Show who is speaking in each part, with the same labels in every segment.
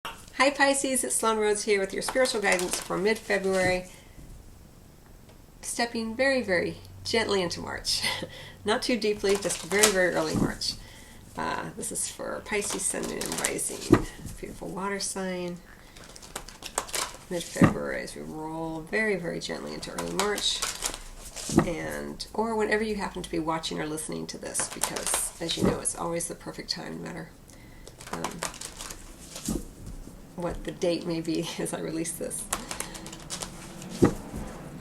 Speaker 1: Hi Pisces, it's Sloan Rhodes here with your spiritual guidance for mid-February, stepping very, very gently into March. Not too deeply, just very, very early March. This is for Pisces, Sun, Moon, and Rising. Beautiful water sign. Mid-February as we roll very, very gently into early March. Or whenever you happen to be watching or listening to this, because as you know, it's always the perfect time, no matter what the date may be as I release this.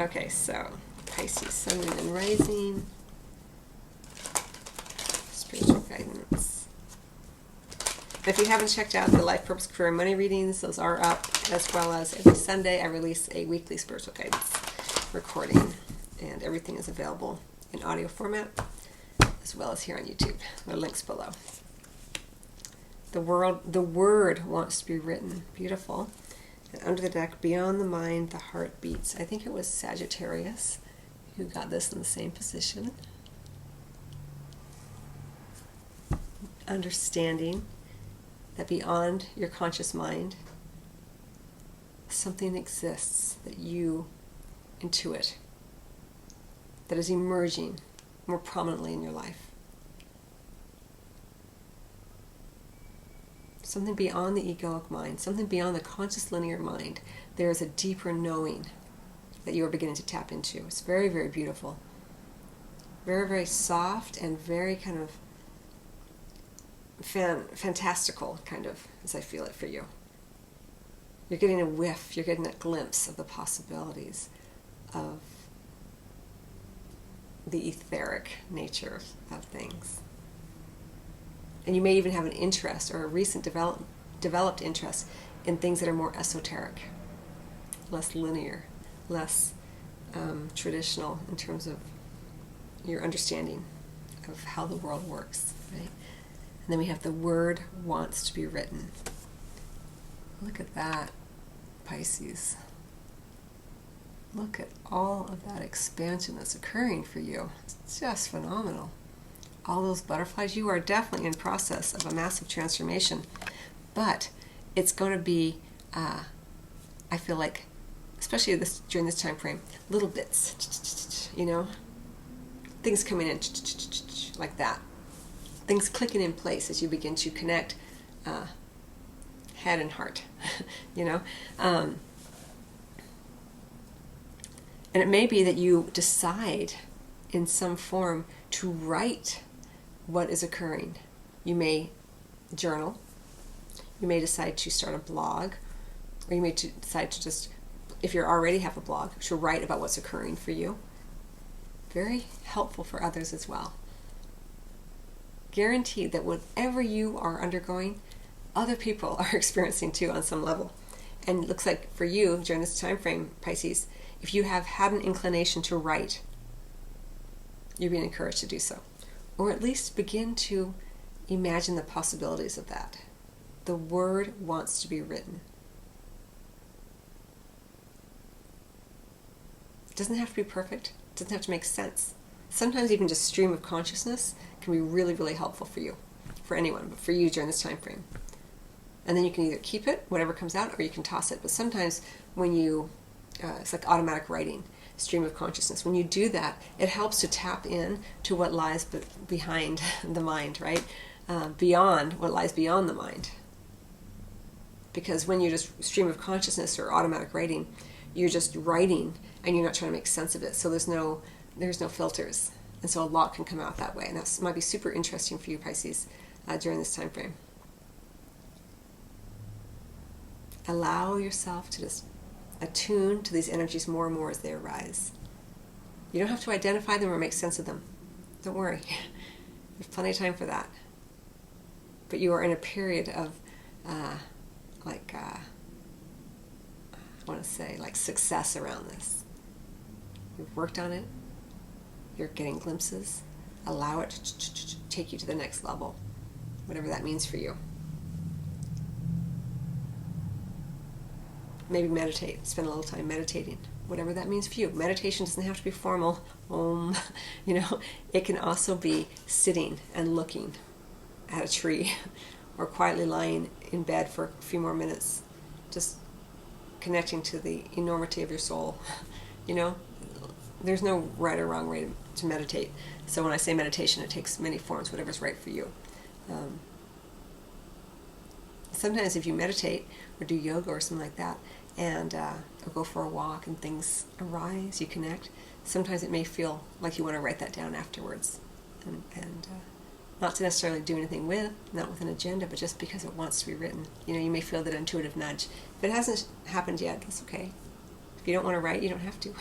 Speaker 1: Okay, so Pisces, Sun, Moon, and Rising. Spiritual guidance. If you haven't checked out the Life Purpose Career Money readings, those are up, as well as every Sunday I release a weekly spiritual guidance recording, and everything is available in audio format, as well as here on YouTube. The links below. The word wants to be written. Beautiful. And under the deck, beyond the mind, the heart beats. I think it was Sagittarius who got this in the same position. Understanding that beyond your conscious mind, something exists that you intuit, that is emerging more prominently in your life. Something beyond the egoic mind, something beyond the conscious linear mind. There is a deeper knowing that you are beginning to tap into. It's very, very beautiful. Very, very soft and very kind of fantastical, kind of, as I feel it for you. You're getting a whiff, you're getting a glimpse of the possibilities of the etheric nature of things. And you may even have an interest or a recent developed interest in things that are more esoteric, less linear, less traditional in terms of your understanding of how the world works. Right? And then we have the word wants to be written. Look at that, Pisces. Look at all of that expansion that's occurring for you. It's just phenomenal. All those butterflies, you are definitely in process of a massive transformation, but it's going to be, I feel like, especially during this time frame, little bits, you know, things coming in like that, things clicking in place as you begin to connect head and heart, you know, and it may be that you decide in some form to write what is occurring. You may journal, you may decide to start a blog, or you may decide to just, if you already have a blog, to write about what's occurring for you. Very helpful for others as well. Guaranteed that whatever you are undergoing, other people are experiencing too on some level. And it looks like for you, during this time frame, Pisces, if you have had an inclination to write, you're being encouraged to do so. Or at least begin to imagine the possibilities of that. The word wants to be written. It doesn't have to be perfect. It doesn't have to make sense. Sometimes even just stream of consciousness can be really, really helpful for you, for anyone, but for you during this time frame. And then you can either keep it, whatever comes out, or you can toss it. But sometimes when you, it's like automatic writing, stream of consciousness. When you do that, it helps to tap in to what lies behind the mind, right? Beyond what lies beyond the mind. Because when you just stream of consciousness or automatic writing, you're just writing and you're not trying to make sense of it. So there's no filters. And so a lot can come out that way. And that might be super interesting for you, Pisces, during this time frame. Allow yourself to just attune to these energies more and more as they arise. You don't have to identify them or make sense of them. Don't worry. There's plenty of time for that. But you are in a period of, I want to say, like success around this. You've worked on it. You're getting glimpses. Allow it to take you to the next level, whatever that means for you. Maybe meditate, spend a little time meditating, whatever that means for you. Meditation doesn't have to be formal, you know. It can also be sitting and looking at a tree or quietly lying in bed for a few more minutes, just connecting to the enormity of your soul. You know, there's no right or wrong way to meditate. So when I say meditation, it takes many forms, whatever's right for you. Sometimes if you meditate or do yoga or something like that, and or go for a walk and things arise, you connect, sometimes it may feel like you want to write that down afterwards. And not to necessarily do anything with, not with an agenda, but just because it wants to be written. You know, you may feel that intuitive nudge. If it hasn't happened yet, that's okay. If you don't want to write, you don't have to.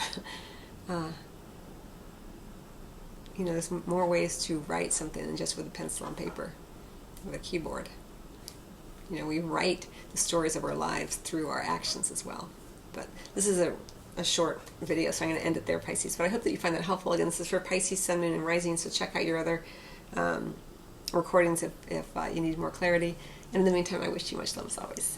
Speaker 1: You know, there's more ways to write something than just with a pencil on paper, with a keyboard. You know, we write the stories of our lives through our actions as well. But this is a short video, so I'm going to end it there, Pisces. But I hope that you find that helpful. Again, this is for Pisces, Sun, Moon, and Rising, so check out your other recordings if you need more clarity. And in the meantime, I wish you much love as always.